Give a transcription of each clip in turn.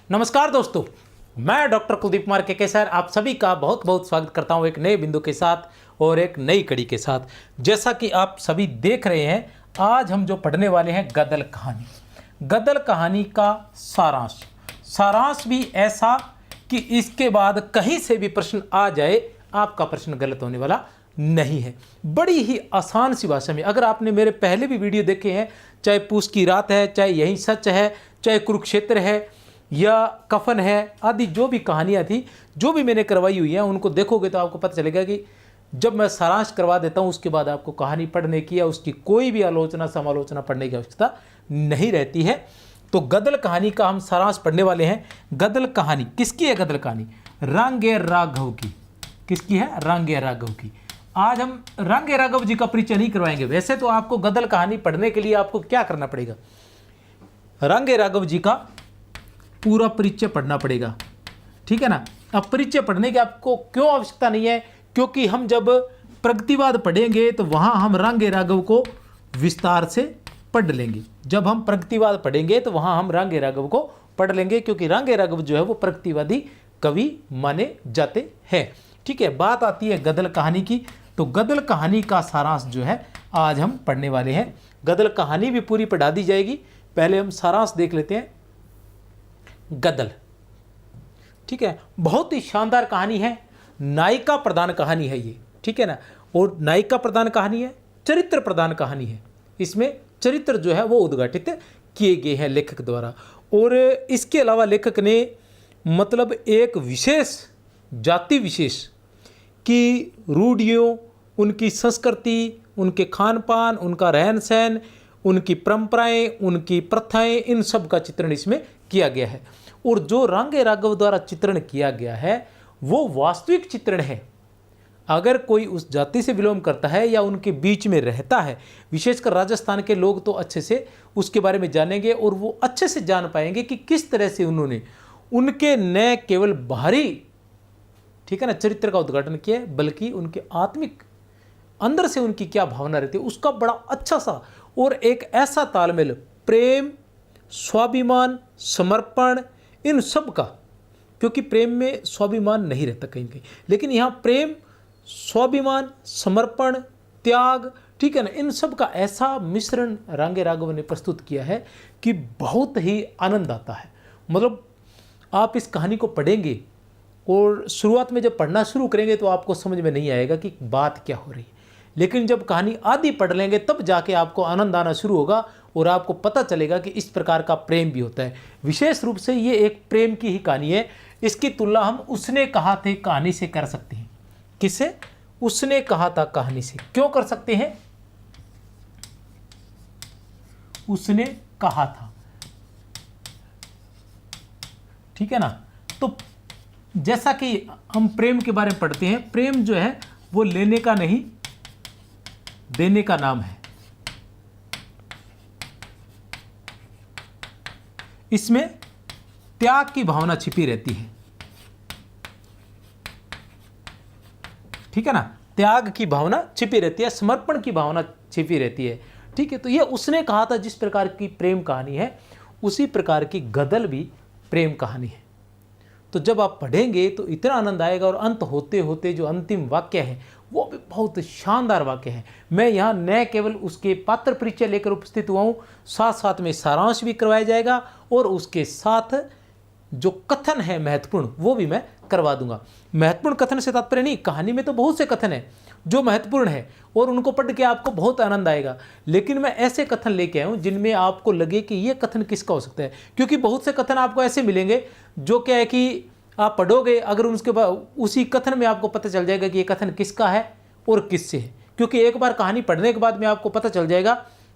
नमस्कार दोस्तों, मैं डॉक्टर कुलदीप कुमार के सर आप सभी का बहुत बहुत स्वागत करता हूं एक नए बिंदु के साथ और एक नई कड़ी के साथ। जैसा कि आप सभी देख रहे हैं, आज हम जो पढ़ने वाले हैं गदल कहानी। गदल कहानी का सारांश भी ऐसा कि इसके बाद कहीं से भी प्रश्न आ जाए, आपका प्रश्न गलत होने वाला नहीं है। बड़ी ही आसान सी भाषा में, अगर आपने मेरे पहले भी वीडियो देखे हैं, चाहे पूस की रात है, चाहे यही सच है, चाहे कुरुक्षेत्र है या कफन है आदि जो भी कहानियाँ थी, जो भी मैंने करवाई हुई हैं, उनको देखोगे तो आपको पता चलेगा कि जब मैं सारांश करवा देता हूँ उसके बाद आपको कहानी पढ़ने की या उसकी कोई भी आलोचना समालोचना पढ़ने की आवश्यकता नहीं रहती है। तो गदल कहानी का हम सारांश पढ़ने वाले हैं। गदल कहानी किसकी है? गदल कहानी रांगे राघव की। किसकी है? रांगे राघव की। आज हम रांगे राघव जी का परिचय नहीं करवाएंगे। वैसे तो आपको गदल कहानी पढ़ने के लिए आपको क्या करना पड़ेगा? रांगे राघव जी का पूरा परिचय पढ़ना पड़ेगा, ठीक है ना। अब परिचय पढ़ने की आपको क्यों आवश्यकता नहीं है? क्योंकि हम जब प्रगतिवाद पढ़ेंगे तो वहां हम रांगे राघव को विस्तार से पढ़ लेंगे। जब हम प्रगतिवाद पढ़ेंगे तो वहां हम रांगे राघव को पढ़ लेंगे, क्योंकि रांगे राघव जो है वो प्रगतिवादी कवि माने जाते हैं। ठीक है, बात आती है गदल कहानी की। तो गदल कहानी का सारांश जो है आज हम पढ़ने वाले हैं। गदल कहानी भी पूरी पढ़ा दी जाएगी, पहले हम सारांश देख लेते हैं। गदल, ठीक है, बहुत ही शानदार कहानी है, नायिका प्रधान कहानी है ये, ठीक है ना। और नायिका प्रधान कहानी है, चरित्र प्रधान कहानी है। इसमें चरित्र जो है वो उद्घाटित किए गए हैं लेखक द्वारा। और इसके अलावा लेखक ने मतलब एक विशेष जाति विशेष की रूढ़ियों, उनकी संस्कृति, उनके खान पान, उनका रहन सहन, उनकी परंपराएं, उनकी प्रथाएं, इन सब का चित्रण इसमें किया गया है। और जो रांगे राघव द्वारा चित्रण किया गया है वो वास्तविक चित्रण है। अगर कोई उस जाति से बिलोंग करता है या उनके बीच में रहता है, विशेषकर राजस्थान के लोग तो अच्छे से उसके बारे में जानेंगे और वो अच्छे से जान पाएंगे कि किस तरह से उन्होंने उनके न केवल बाहरी, ठीक है ना, चरित्र का उद्घाटन किया है, बल्कि उनके आत्मिक अंदर से उनकी क्या भावना रहती है उसका बड़ा अच्छा सा और एक ऐसा तालमेल, प्रेम, स्वाभिमान, समर्पण, इन सब का। क्योंकि प्रेम में स्वाभिमान नहीं रहता कहीं कहीं, लेकिन यहाँ प्रेम, स्वाभिमान, समर्पण, त्याग, ठीक है ना, इन सब का ऐसा मिश्रण रांगे राघव ने प्रस्तुत किया है कि बहुत ही आनंद आता है। मतलब आप इस कहानी को पढ़ेंगे और शुरुआत में जब पढ़ना शुरू करेंगे तो आपको समझ में नहीं आएगा कि बात क्या हो रही है, लेकिन जब कहानी आधी पढ़ लेंगे तब जाके आपको आनंद आना शुरू होगा और आपको पता चलेगा कि इस प्रकार का प्रेम भी होता है। विशेष रूप से ये एक प्रेम की ही कहानी है। इसकी तुलना हम उसने कहा थे कहानी से कर सकते हैं। किससे? उसने कहा था कहानी से। क्यों कर सकते हैं? उसने कहा था, ठीक है ना। तो जैसा कि हम प्रेम के बारे में पढ़ते हैं, प्रेम जो है वो लेने का नहीं देने का नाम है। इसमें त्याग की भावना छिपी रहती है, ठीक है ना। त्याग की भावना छिपी रहती है, समर्पण की भावना छिपी रहती है, ठीक है। तो ये उसने कहा था जिस प्रकार की प्रेम कहानी है, उसी प्रकार की गदल भी प्रेम कहानी है। तो जब आप पढ़ेंगे तो इतना आनंद आएगा और अंत होते होते जो अंतिम वाक्य है वो भी बहुत शानदार वाक्य है। मैं यहाँ न केवल उसके पात्र परिचय लेकर उपस्थित हुआ हूँ, साथ साथ में सारांश भी करवाया जाएगा और उसके साथ जो कथन है महत्वपूर्ण वो भी मैं करवा दूंगा। महत्वपूर्ण कथन से तात्पर्य नहीं, कहानी में तो बहुत से कथन है जो महत्वपूर्ण है और उनको पढ़ के आपको बहुत आनंद आएगा, लेकिन मैं ऐसे कथन लेके आया हूँ जिनमें आपको लगे कि ये कथन किसका हो सकता है। क्योंकि बहुत से कथन आपको ऐसे मिलेंगे जो क्या है कि आप पढ़ोगे, अगर उसके बाद उसी कथन में आपको पता चल जाएगा कि ये कथन किसका है और किससे है। क्योंकि एक बार कहानी पढ़ने के बाद में आपको पता चल जाएगा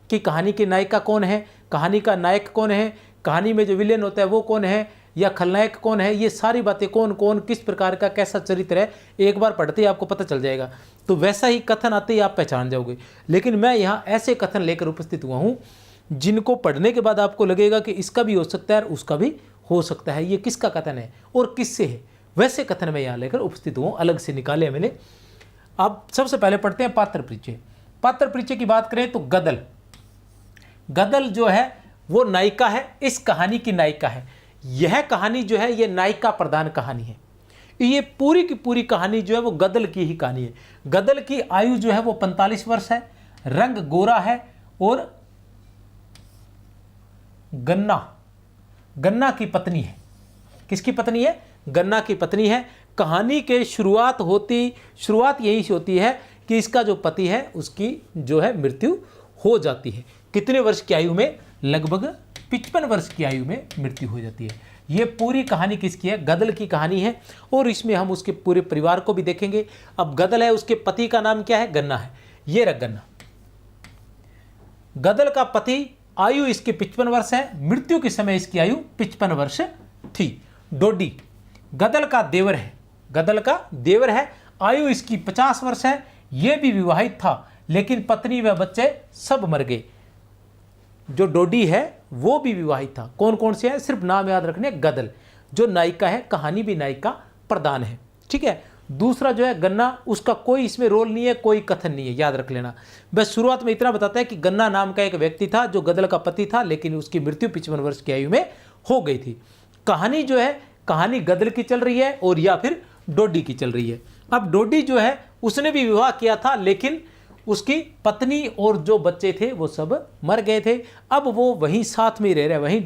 कि कहानी की नायिका कौन है, कहानी का नायक कौन है, कहानी में जो विलेन होता है वो कौन है, या खलनायक कौन है। ये सारी बातें कौन कौन किस प्रकार का कैसा चरित्र है, एक बार पढ़ते ही आपको पता चल जाएगा। तो वैसा ही कथन आते ही आप पहचान जाओगे। लेकिन मैं यहाँ ऐसे कथन लेकर उपस्थित हुआ हूँ जिनको पढ़ने के बाद आपको लगेगा कि इसका भी हो सकता है और उसका भी हो सकता है, ये किसका कथन है और किससे है। वैसे कथन मैं यहाँ लेकर उपस्थित हूँ, अलग से निकाले मैंने। अब सबसे पहले पढ़ते हैं पात्र परिचय। पात्र परिचय की बात करें तो गदल जो है वो नायिका है, इस कहानी की नायिका है। यह कहानी जो है ये नायिका प्रधान कहानी है। ये पूरी की पूरी कहानी जो है वो गदल की ही कहानी है। गदल की आयु जो है वो 45 वर्ष है, रंग गोरा है और गन्ना की पत्नी है। किसकी पत्नी है? गन्ना की पत्नी है। कहानी के शुरुआत यही से होती है कि इसका जो पति है उसकी जो है मृत्यु हो जाती है। कितने वर्ष की आयु में? लगभग 55 वर्ष की आयु में मृत्यु हो जाती है। ये पूरी कहानी किसकी है? गदल की कहानी है। और इसमें हम उसके पूरे परिवार को भी देखेंगे। अब गदल है, उसके पति का नाम क्या है? गन्ना है। ये रहा गन्ना। गदल का पति, आयु इसकी 55 वर्ष है, मृत्यु के समय इसकी आयु 55 वर्ष थी। डोडी गदल का देवर है, आयु इसकी 50 वर्ष है। यह भी विवाहित था, लेकिन पत्नी व बच्चे सब मर गए। जो डोडी है वो भी विवाहित था। कौन कौन से हैं? सिर्फ नाम याद रखने। गदल जो नायिका है, कहानी भी नायिका प्रधान है, ठीक है। दूसरा जो है गन्ना, उसका कोई इसमें रोल नहीं है, कोई कथन नहीं है, याद रख लेना। बस शुरुआत में इतना बताता है कि गन्ना नाम का एक व्यक्ति था जो गदल का पति था, लेकिन उसकी मृत्यु 55 वर्ष की आयु में हो गई थी। कहानी जो है, कहानी गदल की चल रही है और या फिर डोडी की चल रही है। अब डोडी जो है उसने भी विवाह किया था, लेकिन उसकी पत्नी और जो बच्चे थे वो सब मर गए थे। अब वो वहीं साथ में रह रहे, वहीं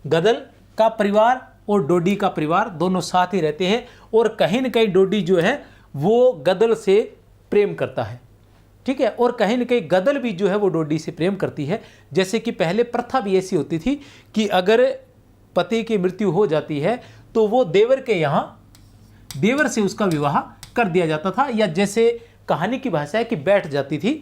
गदल का परिवार और डोडी का परिवार दोनों साथ ही रहते हैं। और कहीं न कहीं डोडी जो है वो गदल से प्रेम करता है, ठीक है। और कहीं न कहीं गदल भी जो है वो डोडी से प्रेम करती है। जैसे कि पहले प्रथा भी ऐसी होती थी कि अगर पति की मृत्यु हो जाती है तो वो देवर से उसका विवाह कर दिया जाता था, या जैसे कहानी की भाषा है कि बैठ जाती थी,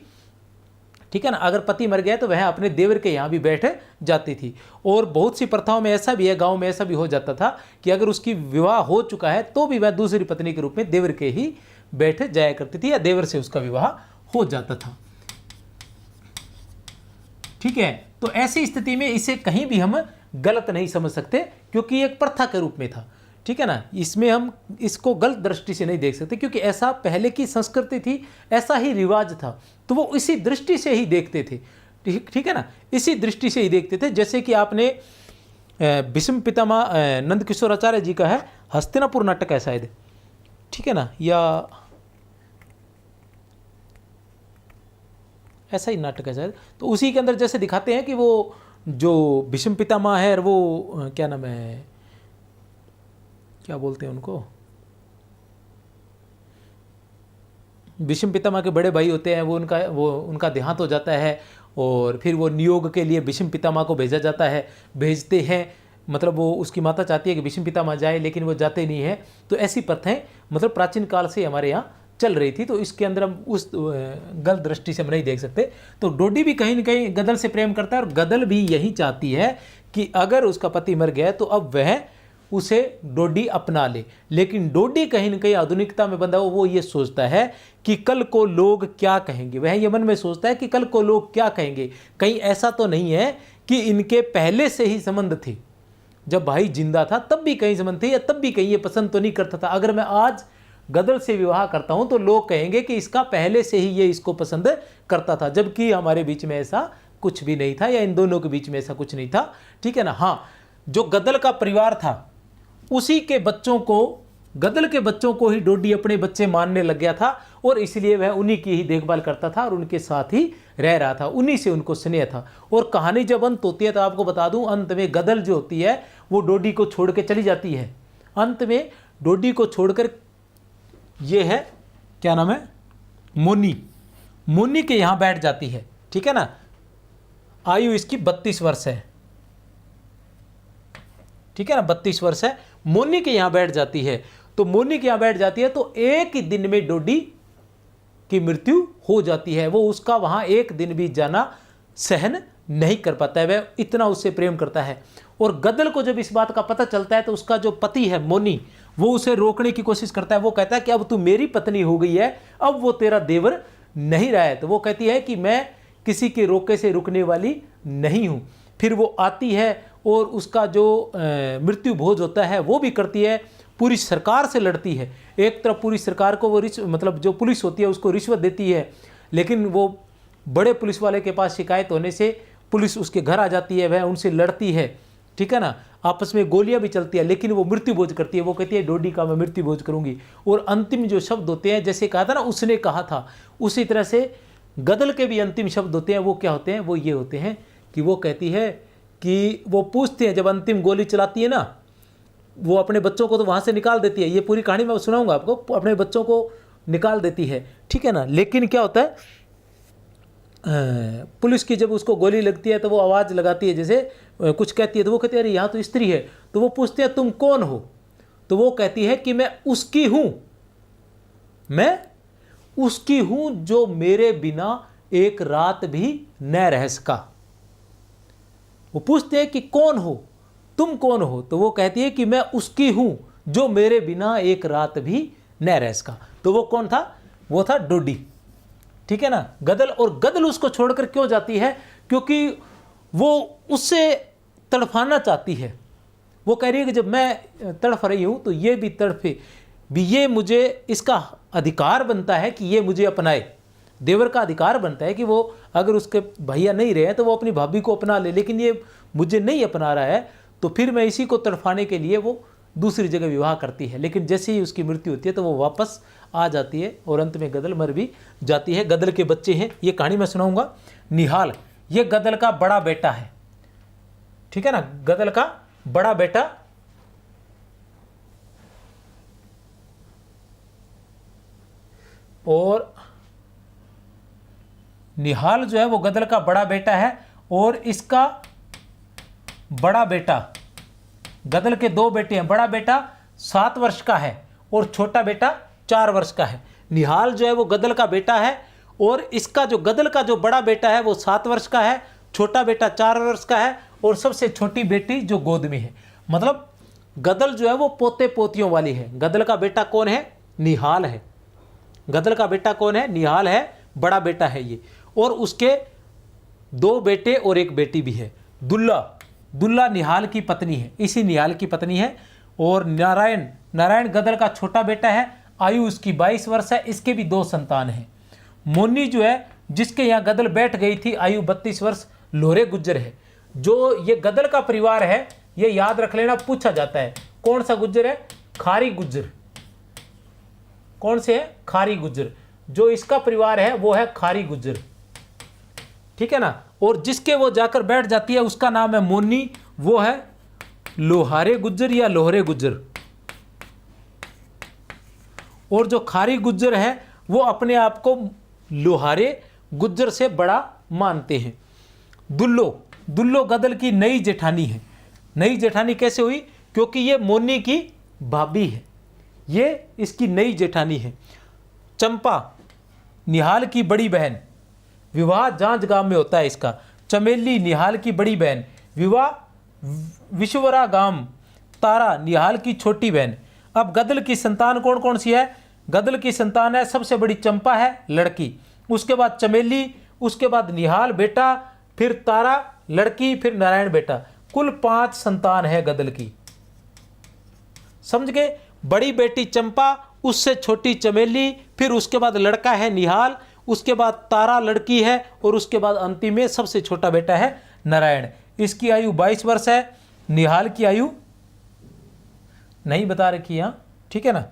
ठीक है ना। अगर पति मर गया तो वह अपने देवर के यहाँ भी बैठ जाती थी। और बहुत सी प्रथाओं में ऐसा भी है, गांव में ऐसा भी हो जाता था कि अगर उसकी विवाह हो चुका है तो भी वह दूसरी पत्नी के रूप में देवर के ही बैठ जाया करती थी, या देवर से उसका विवाह हो जाता था, ठीक है। तो ऐसी स्थिति में इसे कहीं भी हम गलत नहीं समझ सकते, क्योंकि एक प्रथा के रूप में था, ठीक है ना। इसमें हम इसको गलत दृष्टि से नहीं देख सकते, क्योंकि ऐसा पहले की संस्कृति थी, ऐसा ही रिवाज था, तो वो इसी दृष्टि से ही देखते थे, ठीक है ना। इसी दृष्टि से ही देखते थे। जैसे कि आपने भीष्म पितामह नंद किशोर आचार्य जी का है हस्तिनापुर नाटक है शायद, ठीक है ना, या ऐसा ही नाटक है शायद। तो उसी के अंदर जैसे दिखाते हैं कि वो जो भीष्म पितामह है, वो क्या नाम है, क्या बोलते हैं उनको, भीष्म पितामह के बड़े भाई होते हैं, वो उनका देहांत हो जाता है, और फिर वो नियोग के लिए भीष्म पितामह को भेजते हैं। मतलब वो उसकी माता चाहती है कि भीष्म पितामह जाए, लेकिन वो जाते नहीं है। तो ऐसी प्रथाएं मतलब प्राचीन काल से हमारे यहाँ चल रही थी। तो इसके अंदर हम उस गलत दृष्टि से हम नहीं देख सकते। तो डोडी भी कहीं न कहीं गदल से प्रेम करता है, और गदल भी यही चाहती है कि अगर उसका पति मर गया तो अब वह उसे डोडी अपना ले। लेकिन डोडी कहीं न कहीं आधुनिकता में बंधा वो ये सोचता है कि कल को लोग क्या कहेंगे। वह ये मन में सोचता है कि कल को लोग क्या कहेंगे। कहीं ऐसा तो नहीं है कि इनके पहले से ही संबंध थे, जब भाई जिंदा था तब भी कहीं संबंध थे, या तब भी कहीं ये पसंद तो नहीं करता था। अगर मैं आज गदल से विवाह करता हूं तो लोग कहेंगे कि इसका पहले से ही ये इसको पसंद करता था, जबकि हमारे बीच में ऐसा कुछ भी नहीं था, या इन दोनों के बीच में ऐसा कुछ नहीं था, ठीक है ना। हाँ, जो गदल का परिवार था उसी के बच्चों को, गदल के बच्चों को ही डोडी अपने बच्चे मानने लग गया था, और इसलिए वह उन्हीं की ही देखभाल करता था और उनके साथ ही रह रहा था, उन्हीं से उनको स्नेह था। और कहानी जब अंत होती है तो आपको बता दूं, अंत में गदल जो होती है वो डोडी को छोड़ के चली जाती है। अंत में डोडी को छोड़कर ये है, क्या नाम है, मोनी के यहाँ बैठ जाती है, ठीक है ना। आयु इसकी 32 वर्ष है, ठीक है ना, 32 वर्ष है। मोनी के यहाँ बैठ जाती है। तो मोनी के यहाँ बैठ जाती है तो एक ही दिन में डोडी की मृत्यु हो जाती है। वो उसका वहाँ एक दिन भी जाना सहन नहीं कर पाता है, वह इतना उससे प्रेम करता है। और गदल को जब इस बात का पता चलता है तो उसका जो पति है मोनी, वो उसे रोकने की कोशिश करता है। वो कहता है कि अब तू मेरी पत्नी हो गई है, अब वो तेरा देवर नहीं रहा है। तो वो कहती है कि मैं किसी के रोके से रुकने वाली नहीं हूँ। फिर वो आती है और उसका जो मृत्यु भोज होता है वो भी करती है, पूरी सरकार से लड़ती है। एक तरफ पूरी सरकार को वो मतलब जो पुलिस होती है उसको रिश्वत देती है, लेकिन वो बड़े पुलिस वाले के पास शिकायत होने से पुलिस उसके घर आ जाती है, वह उनसे लड़ती है, ठीक है ना। आपस में गोलियां भी चलती है, लेकिन वो मृत्यु भोज करती है। वो कहती है डोडी का मैं मृत्यु भोज करूंगी। और अंतिम जो शब्द होते हैं, जैसे कहा था ना उसने कहा था, उसी तरह से गदल के भी अंतिम शब्द होते हैं। वो क्या होते हैं? वो ये होते हैं कि वो कहती है कि वो पूछते हैं, जब अंतिम गोली चलाती है ना, वो अपने बच्चों को तो वहाँ से निकाल देती है। ये पूरी कहानी मैं सुनाऊंगा आपको, अपने बच्चों को निकाल देती है, ठीक है ना। लेकिन क्या होता है, पुलिस की जब उसको गोली लगती है तो वो आवाज़ लगाती है, जैसे कुछ कहती है, तो वो कहती है अरे यहाँ तो स्त्री है। तो वो पूछते हैं तुम कौन हो? तो वो कहती है कि मैं उसकी हूँ, मैं उसकी हूँ जो मेरे बिना एक रात भी न रह सका। वो पूछते हैं कि कौन हो, तुम कौन हो? तो वो कहती है कि मैं उसकी हूं जो मेरे बिना एक रात भी न रह सका। तो वो कौन था? वो था डोडी, ठीक है ना, गदल। और गदल उसको छोड़कर क्यों जाती है? क्योंकि वो उससे तड़फाना चाहती है। वो कह रही है कि जब मैं तड़फ रही हूं तो ये भी तड़फे भी, ये मुझे, इसका अधिकार बनता है कि ये मुझे अपनाए। देवर का अधिकार बनता है कि वो अगर उसके भैया नहीं रहे तो वो अपनी भाभी को अपना ले, लेकिन ये मुझे नहीं अपना रहा है, तो फिर मैं इसी को तड़फाने के लिए वो दूसरी जगह विवाह करती है। लेकिन जैसे ही उसकी मृत्यु होती है तो वो वापस आ जाती है और अंत में गदल मर भी जाती है। गदल के बच्चे हैं, ये कहानी मैं सुनाऊंगा। निहाल, ये गदल का बड़ा बेटा है, ठीक है ना, गदल का बड़ा बेटा। और निहाल जो है वो गदल का बड़ा बेटा है, और इसका बड़ा बेटा, गदल के दो बेटे हैं, बड़ा बेटा 7 वर्ष का है और छोटा बेटा 4 वर्ष का है। निहाल जो है वो गदल का बेटा है, और इसका जो गदल का जो बड़ा बेटा है वो 7 वर्ष का है, छोटा बेटा 4 वर्ष का है, और सबसे छोटी बेटी जो गोद में है। मतलब गदल जो है वो पोते पोतियों वाली है। गदल का बेटा कौन है? निहाल है। गदल का बेटा कौन है? निहाल है, बड़ा बेटा है ये। और उसके 2 बेटे और 1 बेटी भी है। दुल्ला, दुल्ला निहाल की पत्नी है, इसी निहाल की पत्नी है। और नारायण, नारायण गदल का छोटा बेटा है, आयु उसकी 22 वर्ष है, इसके भी 2 संतान हैं। मोनी जो है जिसके यहाँ गदल बैठ गई थी, आयु 32 वर्ष, लोहरे गुज्जर है। जो ये गदल का परिवार है, ये याद रख लेना, पूछा जाता है कौन सा गुज्जर है? खारी गुज्जर। कौन से है? खारी गुज्जर। जो इसका परिवार है वो है खारी गुज्जर, ठीक है ना। और जिसके वो जाकर बैठ जाती है उसका नाम है मोनी, वो है लोहारे गुज्जर या लोहरे गुज्जर। और जो खारी गुज्जर है वो अपने आप को लोहारे गुज्जर से बड़ा मानते हैं। दुल्लो, दुल्लो गदल की नई जेठानी है। नई जेठानी कैसे हुई? क्योंकि ये मोनी की भाभी है, ये इसकी नई जेठानी है। चंपा, निहाल की बड़ी बहन, विवाह जांच गांव में होता है इसका। चमेली, निहाल की बड़ी बहन, विवाह विश्वरा गांव। तारा, निहाल की छोटी बहन। अब गदल की संतान कौन कौन सी है? गदल की संतान है, सबसे बड़ी चंपा है, लड़की, उसके बाद चमेली, उसके बाद निहाल बेटा, फिर तारा लड़की, फिर नारायण बेटा। कुल 5 संतान है गदल की, समझ गए। बड़ी बेटी चंपा, उससे छोटी चमेली, फिर उसके बाद लड़का है निहाल, उसके बाद तारा लड़की है, और उसके बाद अंतिम में सबसे छोटा बेटा है नारायण। इसकी आयु 22 वर्ष है। निहाल की आयु नहीं बता रखी यहां, ठीक है ना।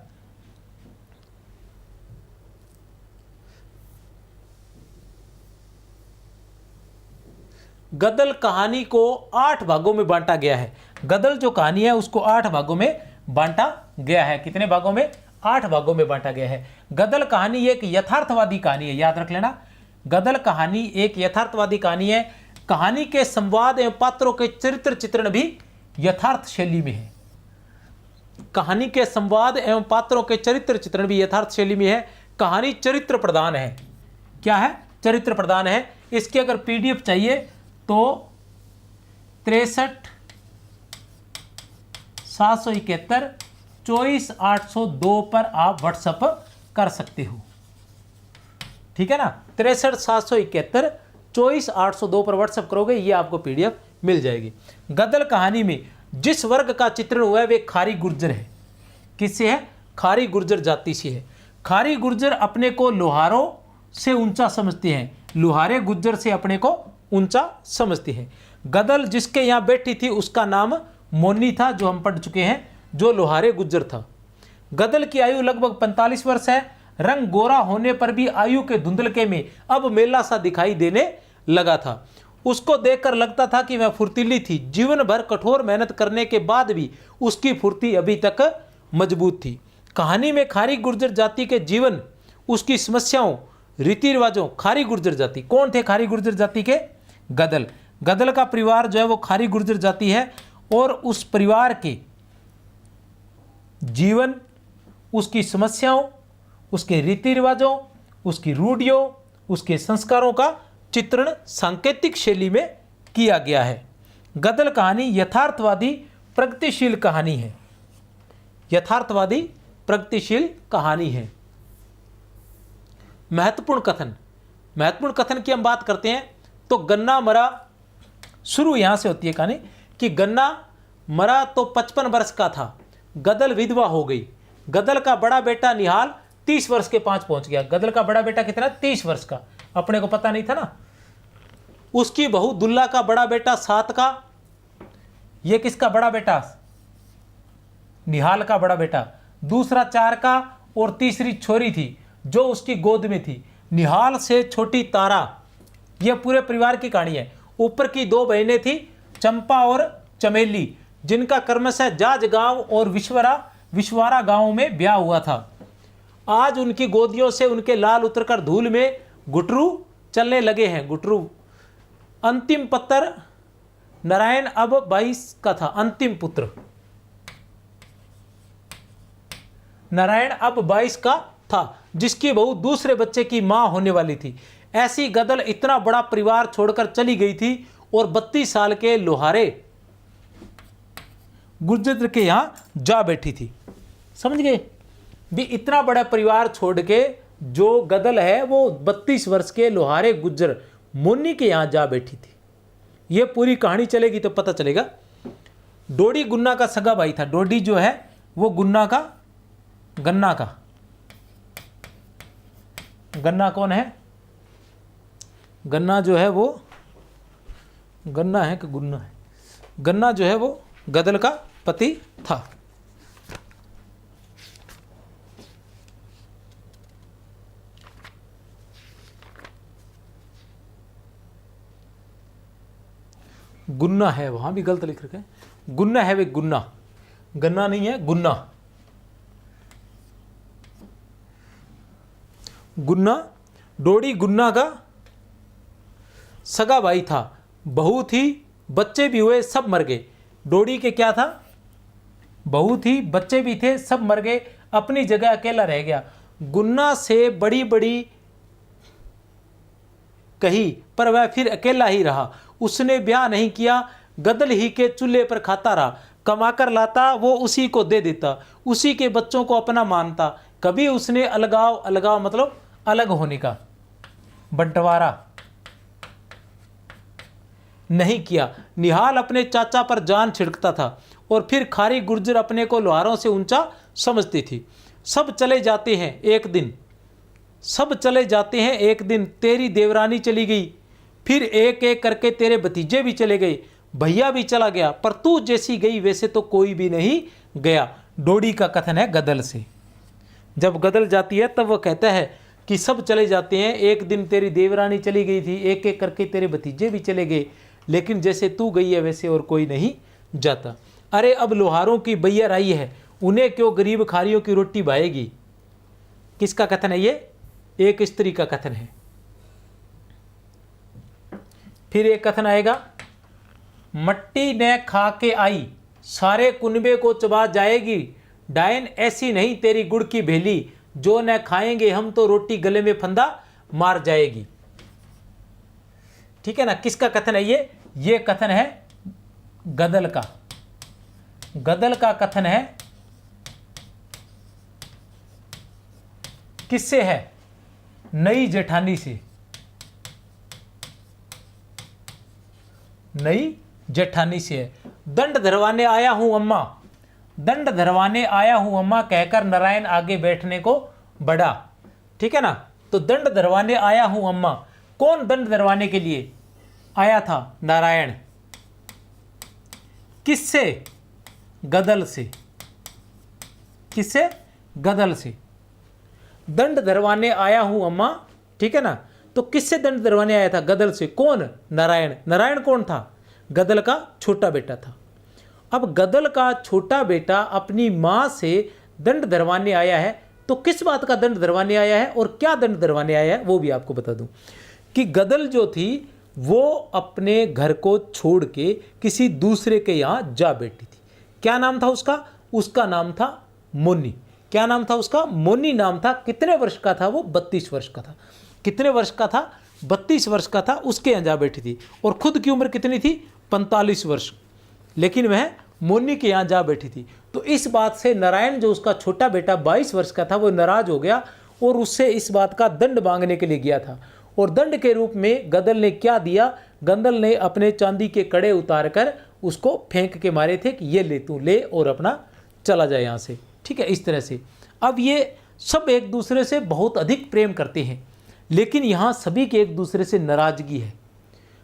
गदल कहानी को 8 भागों में बांटा गया है। गदल जो कहानी है उसको 8 भागों में बांटा गया है। कितने भागों में? 8 भागों में बांटा गया है। गदल कहानी एक यथार्थवादी कहानी है, याद रख लेना। गदल कहानी एक यथार्थवादी कहानी है। कहानी के संवाद एवं पात्रों के चरित्र चित्रण भी यथार्थ शैली में है। कहानी के संवाद एवं पात्रों के चरित्र चित्रण भी यथार्थ शैली में है। कहानी चरित्र प्रधान है। क्या है? चरित्र प्रधान है। इसकी अगर पीडीएफ चाहिए तो 63 771 24 802 पर आप व्हाट्सएप कर सकते हो, ठीक है ना। 63 771 24 802 पर व्हाट्सएप करोगे, ये आपको पीडीएफ मिल जाएगी। गदल कहानी में जिस वर्ग का चित्रण हुआ है वे खारी गुर्जर है। किससे है? खारी गुर्जर जाति से है। खारी गुर्जर अपने को लोहारों से ऊंचा समझते हैं, लोहारे गुर्जर से अपने को ऊंचा समझते हैं। गदल जिसके यहाँ बैठी थी उसका नाम मोनी था जो हम पढ़ चुके हैं, जो लोहारे गुज्जर था। गदल की आयु लगभग 45 वर्ष है। रंग गोरा होने पर भी आयु के धुंधलके में अब मेला सा दिखाई देने लगा था। उसको देखकर लगता था कि वह फुर्तीली थी। जीवन भर कठोर मेहनत करने के बाद भी उसकी फुर्ती अभी तक मजबूत थी। कहानी में खारी गुर्जर जाति के जीवन, उसकी समस्याओं, रीति रिवाजों। खारी गुर्जर जाति कौन थे? खारी गुर्जर जाति के गदल। गदल का परिवार जो है वो खारी गुर्जर जाति है, और उस परिवार के जीवन, उसकी समस्याओं, उसके रीति रिवाजों, उसकी रूढ़ियों, उसके संस्कारों का चित्रण सांकेतिक शैली में किया गया है। गदल कहानी यथार्थवादी प्रगतिशील कहानी है। यथार्थवादी प्रगतिशील कहानी है। महत्वपूर्ण कथन, महत्वपूर्ण कथन की हम बात करते हैं तो गन्ना मरा, शुरू यहां से होती है कहानी कि गन्ना मरा तो 55 वर्ष का था, गदल विधवा हो गई। गदल का बड़ा बेटा निहाल 30 वर्ष के पांच पहुंच गया। गदल का बड़ा बेटा कितना? 30 वर्ष का, अपने को पता नहीं था ना। उसकी बहू दुल्ला का बड़ा बेटा 7 का। ये किसका बड़ा बेटा? निहाल का बड़ा बेटा। दूसरा 4 का, और तीसरी छोरी थी जो उसकी गोद में थी। निहाल से छोटी तारा। यह पूरे परिवार की कहानी है। ऊपर की 2 बहनें थी, चंपा और चमेली, जिनका क्रमशः जाज गांव और विश्वारा गांव में ब्याह हुआ था। आज उनकी गोदियों से उनके लाल उतरकर धूल में गुटरू चलने लगे हैं। गुटरू। अंतिम पत्र नारायण अब 22 का था। अंतिम पुत्र नारायण अब 22 का था, जिसकी बहू दूसरे बच्चे की मां होने वाली थी। ऐसी गदल इतना बड़ा परिवार छोड़कर चली गई थी, और 32 साल के लोहारे गुर्जर के यहां जा बैठी थी। समझ गए भी? इतना बड़ा परिवार छोड़ के जो गदल है वो 32 वर्ष के लोहारे गुज्जर मोनी के यहां जा बैठी थी। ये पूरी कहानी चलेगी तो पता चलेगा। डोडी गुन्ना का सगा भाई था। डोडी जो है वो गन्ना का गन्ना कौन है? गन्ना जो है वो गन्ना है कि गुन्ना है? गन्ना जो है वो गदल का पति था। गुन्ना है, वहां भी गलत लिख रखे हैं। गुन्ना है वे, गुन्ना, गन्ना नहीं है, गुन्ना। गुन्ना, डोडी गुन्ना का सगा भाई था। बहू थी, बच्चे भी हुए, सब मर गए। डोडी के क्या था? बहू थी, बच्चे भी थे, सब मर गए। अपनी जगह अकेला रह गया। गुन्ना से बड़ी बड़ी कही, पर वह फिर अकेला ही रहा। उसने ब्याह नहीं किया, गदल ही के चूल्हे पर खाता रहा। कमाकर लाता वो उसी को दे देता, उसी के बच्चों को अपना मानता। कभी उसने अलगाव मतलब अलग होने का बंटवारा नहीं किया। निहाल अपने चाचा पर जान छिड़कता था, और फिर खारी गुर्जर अपने को लोहारों से ऊंचा समझती थी। सब चले जाते हैं एक दिन, सब चले जाते हैं एक दिन। तेरी देवरानी चली गई, फिर एक एक करके तेरे भतीजे भी चले गए, भैया भी चला गया, पर तू जैसी गई वैसे तो कोई भी नहीं गया। डोडी का कथन है गदल से। जब गदल जाती है तब वह कहता है कि सब चले जाते हैं, एक दिन तेरी देवरानी चली गई थी, एक एक करके तेरे भतीजे भी चले गए, लेकिन जैसे तू गई है वैसे और कोई नहीं जाता। अरे अब लोहारों की बैयर आई है, उन्हें क्यों गरीब खारियों की रोटी भाएगी। किसका कथन है ये? एक स्त्री का कथन है। फिर एक कथन आएगा, मट्टी ने खा के आई, सारे कुनबे को चबा जाएगी। डायन ऐसी नहीं तेरी गुड़ की भेली, जो न खाएंगे हम तो रोटी गले में फंदा मार जाएगी। ठीक है ना? किसका कथन है ये? ये कथन है गदल का। गदल का कथन है। किससे है? नई जेठानी से। नई जेठानी से है। दंड धरवाने आया हूं अम्मा, दंड धरवाने आया हूं अम्मा कहकर नारायण आगे बैठने को बढ़ा। ठीक है ना? तो दंड धरवाने आया हूं अम्मा। कौन दंड धरवाने के लिए आया था? नारायण। किससे? गदल से। किससे? गदल से। दंड धरवाने आया हूं अम्मा, ठीक है ना। तो किससे दंड धरवाने आया था? गदल से। कौन? नारायण। नारायण कौन था? गदल का छोटा बेटा था। अब गदल का छोटा बेटा अपनी मां से दंड धरवाने आया है, तो किस बात का दंड धरवाने आया है और क्या दंड धरवाने आया है वो भी आपको बता दूं कि गदल जो थी वो अपने घर को छोड़ के किसी दूसरे के यहां जा बैठी थी। क्या नाम था उसका? उसका नाम था मोनी। क्या नाम था उसका? मोनी नाम था। कितने वर्ष का था वो? 32 वर्ष का था। कितने वर्ष का था? 32 वर्ष का था। उसके यहाँ जा बैठी थी और खुद की उम्र कितनी थी? 45 वर्ष। लेकिन वह मोनी के यहाँ जा बैठी थी। तो इस बात से नारायण जो उसका छोटा बेटा 22 वर्ष का था वो नाराज हो गया और उससे इस बात का दंड मांगने के लिए गया था। और दंड के रूप में गदल ने क्या दिया? गदल ने अपने चांदी के कड़े उतार कर उसको फेंक के मारे थे कि ये ले, तू ले और अपना चला जाए यहाँ से, ठीक है। इस तरह से अब ये सब एक दूसरे से बहुत अधिक प्रेम करते हैं, लेकिन यहाँ सभी के एक दूसरे से नाराजगी है।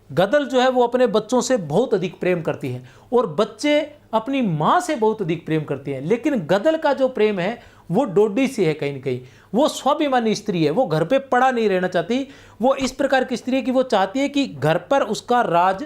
गदल जो है वो अपने बच्चों से बहुत अधिक प्रेम करती है और बच्चे अपनी माँ से बहुत अधिक प्रेम करते हैं। लेकिन गदल का जो प्रेम है वो डोडी से है। कहीं न कहीं वो स्वाभिमानी स्त्री है, वो घर पे पड़ा नहीं रहना चाहती। वो इस प्रकार की स्त्री है कि वो चाहती है कि घर पर उसका राज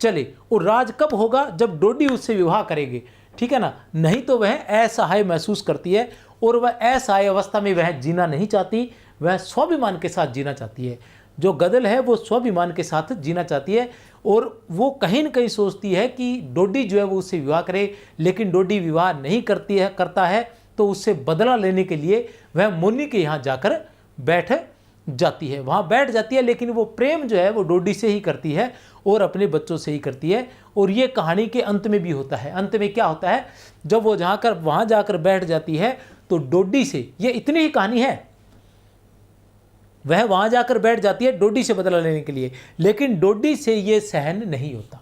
चले। और राज कब होगा? जब डोडी उससे विवाह करेंगे, ठीक है ना। नहीं तो वह असहाय महसूस करती है और वह असहाय अवस्था में वह जीना नहीं चाहती, वह स्वाभिमान के साथ जीना चाहती है। जो गदल है वो स्वाभिमान के साथ जीना चाहती है और वो कहीं न कहीं सोचती है कि डोडी जो है वो उससे विवाह करे, लेकिन डोडी विवाह नहीं करता है तो उससे बदला लेने के लिए वह मोनी के यहाँ जाकर बैठ जाती है, वहाँ बैठ जाती है। लेकिन वो प्रेम जो है वो डोडी से ही करती है और अपने बच्चों से ही करती है। और ये कहानी के अंत में भी होता है। अंत में क्या होता है? जब वो वहाँ जाकर बैठ जाती है तो डोडी से, ये इतनी ही कहानी है, वह वहाँ जाकर बैठ जाती है डोडी से बदला लेने के लिए। लेकिन डोडी से ये सहन नहीं होता।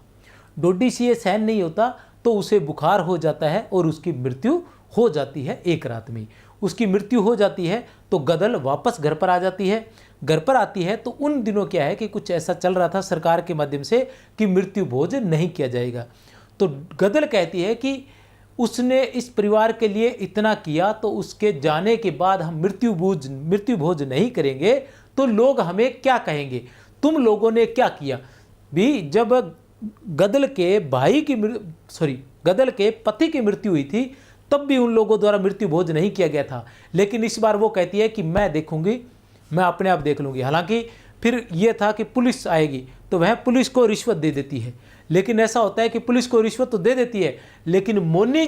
डोडी से ये सहन नहीं होता तो उसे बुखार हो जाता है और उसकी मृत्यु हो जाती है। एक रात में उसकी मृत्यु हो जाती है तो गदल वापस घर पर आ जाती है। घर पर आती है तो उन दिनों क्या है कि कुछ ऐसा चल रहा था सरकार के माध्यम से कि मृत्यु भोज नहीं किया जाएगा। तो गदल कहती है कि उसने इस परिवार के लिए इतना किया तो उसके जाने के बाद हम मृत्यु भोज नहीं करेंगे तो लोग हमें क्या कहेंगे? तुम लोगों ने क्या किया भी? जब गदल के पति की मृत्यु हुई थी तब भी उन लोगों द्वारा मृत्यु भोज नहीं किया गया था। लेकिन इस बार वो कहती है कि मैं देखूंगी, मैं अपने आप देख लूंगी। हालांकि फिर यह था कि पुलिस आएगी तो वह पुलिस को रिश्वत दे देती है। लेकिन ऐसा होता है कि पुलिस को रिश्वत तो दे देती है, लेकिन मोनी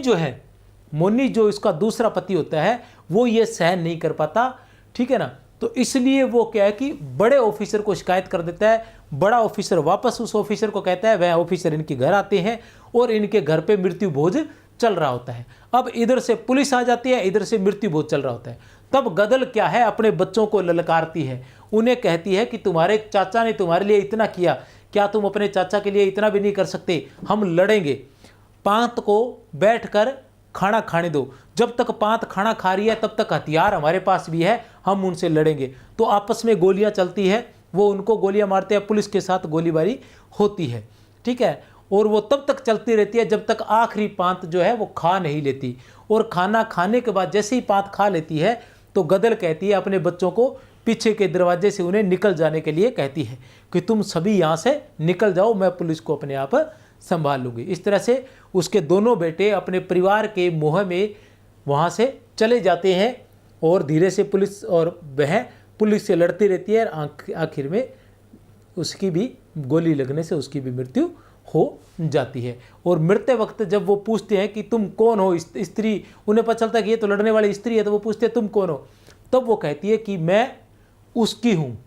जो इसका दूसरा पति होता है वो ये सहन नहीं कर पाता, ठीक है ना। तो इसलिए वो क्या है कि बड़े ऑफिसर को शिकायत कर देता है। बड़ा ऑफिसर वापस उस ऑफिसर को कहता है, वह ऑफिसर इनके घर आते हैं और इनके घर पे मृत्यु भोज चल रहा होता है। अब इधर से पुलिस आ जाती है, इधर से मृत्यु भोज चल रहा होता है। तब गदल क्या है, अपने बच्चों को ललकारती है, उन्हें कहती है कि तुम्हारे चाचा ने तुम्हारे लिए इतना किया, क्या तुम अपने चाचा के लिए इतना भी नहीं कर सकते? हम लड़ेंगे, पांत को बैठकर खाना खाने दो। जब तक पांत खाना खा रही है तब तक हथियार हमारे पास भी है, हम उनसे लड़ेंगे। तो आपस में गोलियां चलती है, वो उनको गोलियां मारते हैं, पुलिस के साथ गोलीबारी होती है, ठीक है। और वो तब तक चलती रहती है जब तक आखिरी पांत जो है वो खा नहीं लेती। और खाना खाने के बाद जैसे ही पांत खा लेती है तो गदल कहती है अपने बच्चों को पीछे के दरवाजे से उन्हें निकल जाने के लिए कहती है कि तुम सभी यहाँ से निकल जाओ, मैं पुलिस को अपने आप संभाल लूँगी। इस तरह से उसके दोनों बेटे अपने परिवार के मोह में वहाँ से चले जाते हैं और धीरे से पुलिस से लड़ती रहती है। आखिर में उसकी भी गोली लगने से उसकी भी मृत्यु हो जाती है। और मरते वक्त जब वो पूछते हैं कि तुम कौन हो, स्त्री, उन्हें पता चलता है कि ये तो लड़ने वाली स्त्री है, तो वो पूछते हैं तुम कौन हो? तब वो कहती है कि मैं उसकी हूँ,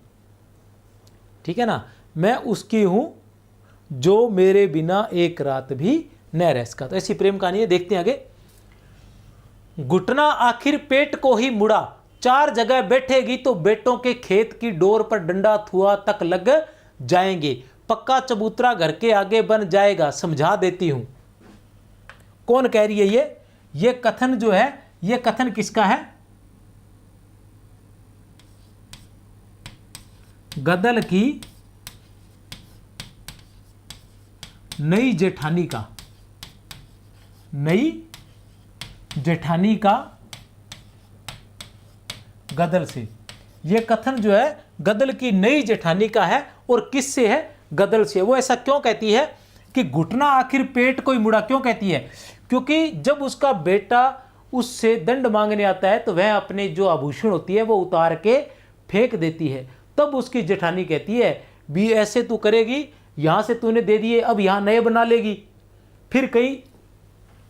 ठीक है ना, मैं उसकी हूँ जो मेरे बिना एक रात भी न रह सका। तो ऐसी प्रेम कहानी है। देखते हैं आगे। घुटना आखिर पेट को ही मुड़ा, 4 जगह बैठेगी तो बेटों के खेत की डोर पर डंडा थुआ तक लग जाएंगे, पक्का चबूतरा घर के आगे बन जाएगा, समझा देती हूं। कौन कह रही है ये कथन जो है, ये कथन किसका है? गदल की नई जेठानी का। नई जेठानी का गदल से। ये कथन जो है गदल की नई जेठानी का है और किससे है? गदल से। वो ऐसा क्यों कहती है कि घुटना आखिर पेट को ही मुड़ा, क्यों कहती है? क्योंकि जब उसका बेटा उससे दंड मांगने आता है तो वह अपने जो आभूषण होती है वो उतार के फेंक देती है। तब उसकी जेठानी कहती है भी ऐसे तू करेगी, यहाँ से तूने दे दिए, अब यहाँ नए बना लेगी, फिर कहीं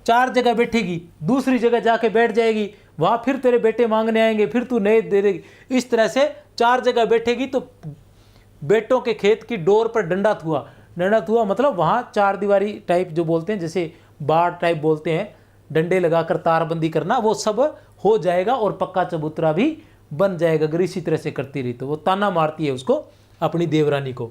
4 जगह बैठेगी, दूसरी जगह जाके बैठ जाएगी, वहाँ फिर तेरे बेटे मांगने आएंगे, फिर तू नए दे देगी। इस तरह से 4 जगह बैठेगी तो बेटों के खेत की डोर पर डंडा थुआ। डंडा थुआ मतलब वहाँ 4 दीवारी टाइप जो बोलते हैं, जैसे बाड़ टाइप बोलते हैं, डंडे लगाकर तारबंदी करना, वो सब हो जाएगा और पक्का चबूतरा भी बन जाएगा। अगर इसी तरह से करती रही तो वो ताना मारती है उसको, अपनी देवरानी को।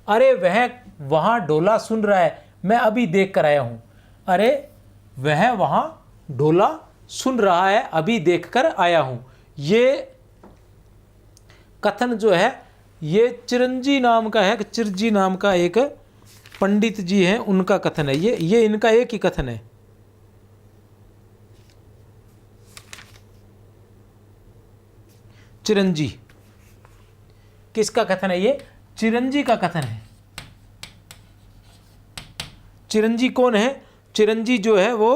अरे वह वहाँ ढोला सुन रहा है, मैं अभी देख कर आया हूँ। अरे वह वहाँ ढोला सुन रहा है, अभी देख कर आया हूँ। ये कथन जो है ये चिरंजी नाम का है, चिरजी नाम का एक पंडित जी हैं, उनका कथन है। ये इनका एक ही कथन है। चिरंजी किसका कथन है? ये चिरंजी का कथन है। चिरंजी कौन है? चिरंजी जो है वो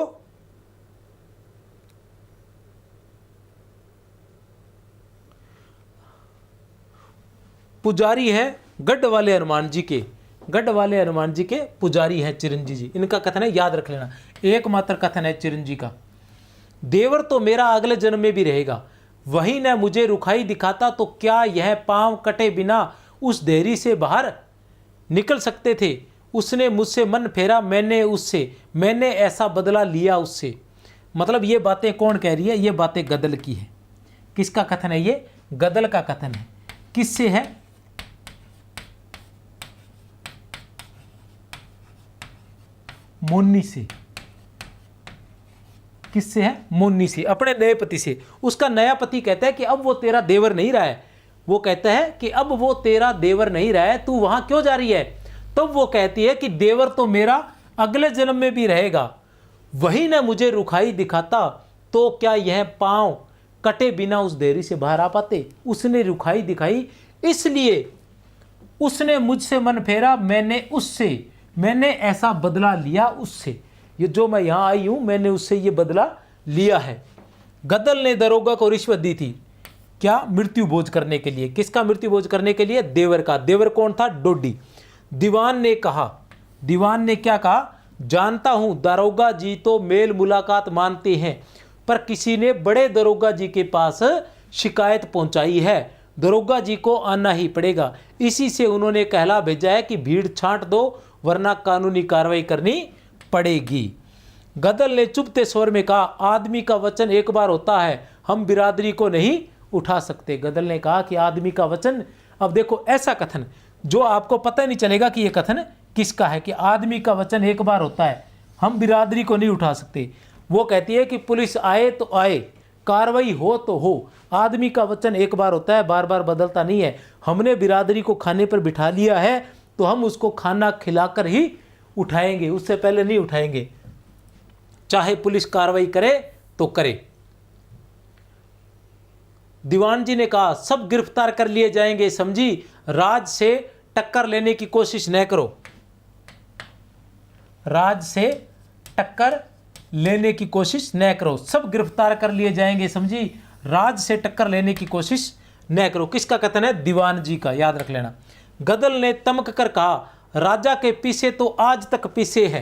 पुजारी है गढ़ वाले हनुमान जी के। गढ़ वाले हनुमान जी के पुजारी हैं चिरंजी जी। इनका कथन है, याद रख लेना, एकमात्र कथन है चिरंजी का। देवर तो मेरा अगले जन्म में भी रहेगा, वही न मुझे रुखाई दिखाता तो क्या यह पांव कटे बिना उस देहरी से बाहर निकल सकते थे? उसने मुझसे मन फेरा, मैंने उससे, मैंने ऐसा बदला लिया उससे। मतलब ये बातें कौन कह रही है? ये बातें गदल की है। किसका कथन है? ये गदल का कथन है। किससे है? मोन्नी से। किससे है? मोन्नी से, अपने नए पति से। उसका नया पति कहता है कि अब वो तेरा देवर नहीं रहा है। वो कहता है कि अब वो तेरा देवर नहीं रहा है, तू वहां क्यों जा रही है? तब वो कहती है कि देवर तो मेरा अगले जन्म में भी रहेगा, वही न मुझे रुखाई दिखाता तो क्या यह पांव कटे बिना उस देहरी से बाहर आ पाते? उसने रुखाई दिखाई, इसलिए उसने मुझसे मन फेरा, मैंने उससे, मैंने ऐसा बदला लिया उससे। ये जो मैं यहाँ आई हूँ मैंने उससे ये बदला लिया है। गदल ने दरोगा को रिश्वत दी थी, क्या? मृत्यु भोज करने के लिए। किसका मृत्यु भोज करने के लिए? देवर का। देवर कौन था? डोडी। दीवान ने कहा, दीवान ने क्या कहा? जानता हूं दरोगा जी तो मेल मुलाकात मानते हैं, पर किसी ने बड़े दरोगा जी के पास शिकायत पहुंचाई है, दरोगा जी को आना ही पड़ेगा। इसी से उन्होंने कहला भेजा है कि भीड़ छांट दो, वरना कानूनी कार्रवाई करनी पड़ेगी। गदल ने चुपते स्वर में कहा, आदमी का वचन एक बार होता है, हम बिरादरी को नहीं उठा सकते। गदल ने कहा कि आदमी का वचन, अब देखो ऐसा कथन जो आपको पता नहीं चलेगा कि यह कथन किसका है, कि आदमी का वचन एक बार होता है, हम बिरादरी को नहीं उठा सकते। वो कहती है कि पुलिस आए तो आए, कार्रवाई हो तो हो, आदमी का वचन एक बार होता है, बार बार बदलता नहीं है। हमने बिरादरी को खाने पर बिठा लिया है तो हम उसको खाना खिलाकर ही उठाएंगे, उससे पहले नहीं उठाएंगे, चाहे पुलिस कार्रवाई करे तो करे। दीवान जी ने कहा, सब गिरफ्तार कर लिए जाएंगे, समझी? राज से टक्कर लेने की कोशिश न करो, राज से टक्कर लेने की कोशिश न करो। सब गिरफ्तार कर लिए जाएंगे, समझी? राज से टक्कर लेने की कोशिश न करो। किसका कथन है? दीवान जी का, याद रख लेना। गदल ने तमक कर कहा, राजा के पीछे तो आज तक पीछे है।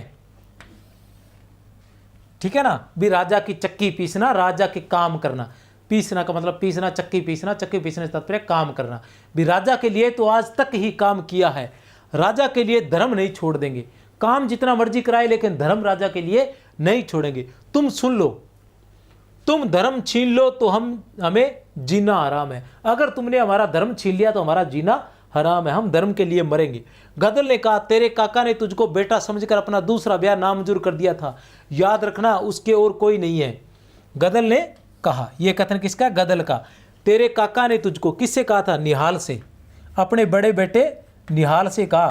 ठीक है ना? भी राजा की चक्की पीसना, राजा के काम करना। पीसना का मतलब पीसना, चक्की पीसना, चक्की पीसने से तात्पर्य काम करना। भी राजा के लिए तो आज तक ही काम किया है, राजा के लिए धर्म नहीं छोड़ देंगे। काम जितना मर्जी कराए लेकिन धर्म राजा के लिए नहीं छोड़ेंगे। तुम सुन लो, तुम धर्म छीन लो तो हमें जीना हराम है। अगर तुमने हमारा धर्म छीन लिया तो हमारा जीना हराम है, हम धर्म के लिए मरेंगे। गदल ने कहा, तेरे काका ने तुझको बेटा समझकर अपना दूसरा ब्याह नामंजूर कर दिया था, याद रखना उसके और कोई नहीं है। गदल ने कहा, यह कथन किसका? गदल का। तेरे काका ने तुझको, किससे कहा था? निहाल से, अपने बड़े बेटे निहाल से कहा,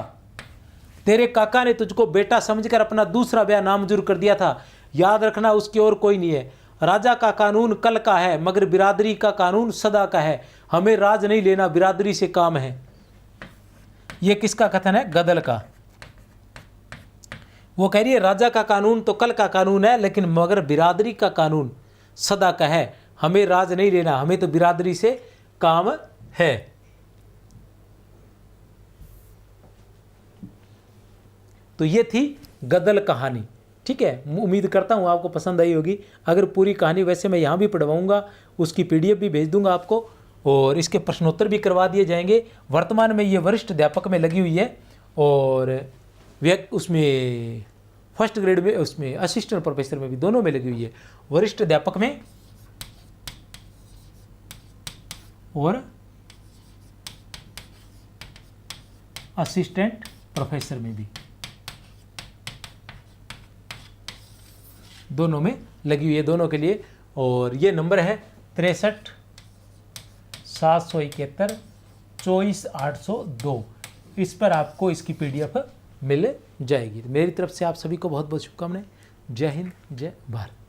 तेरे काका ने तुझको बेटा समझकर अपना दूसरा ब्याह नामंजूर कर दिया था, याद रखना उसकी और कोई नहीं है। राजा का कानून कल का है मगर बिरादरी का कानून सदा का है, हमें राज नहीं लेना बिरादरी से काम है। ये किसका कथन है? गदल का। वो कह रही है राजा का कानून तो कल का कानून है लेकिन मगर बिरादरी का कानून सदा का है, हमें राज नहीं लेना, हमें तो बिरादरी से काम है। तो ये थी गदल कहानी। ठीक है, उम्मीद करता हूँ आपको पसंद आई होगी। अगर पूरी कहानी वैसे मैं यहाँ भी पढ़वाऊँगा, उसकी PDF भी भेज दूंगा आपको और इसके प्रश्नोत्तर भी करवा दिए जाएंगे। वर्तमान में ये वरिष्ठ अध्यापक में लगी हुई है और उसमें फर्स्ट ग्रेड में, उसमें असिस्टेंट प्रोफेसर में भी, दोनों में लगी हुई है, वरिष्ठ अध्यापक में और असिस्टेंट प्रोफेसर में भी, दोनों में लगी हुई है, दोनों के लिए। और ये नंबर है 63 771 24 802। इस पर आपको इसकी PDF मिल जाएगी। मेरी तरफ से आप सभी को बहुत बहुत शुभकामनाएं। जय हिंद, जय भारत।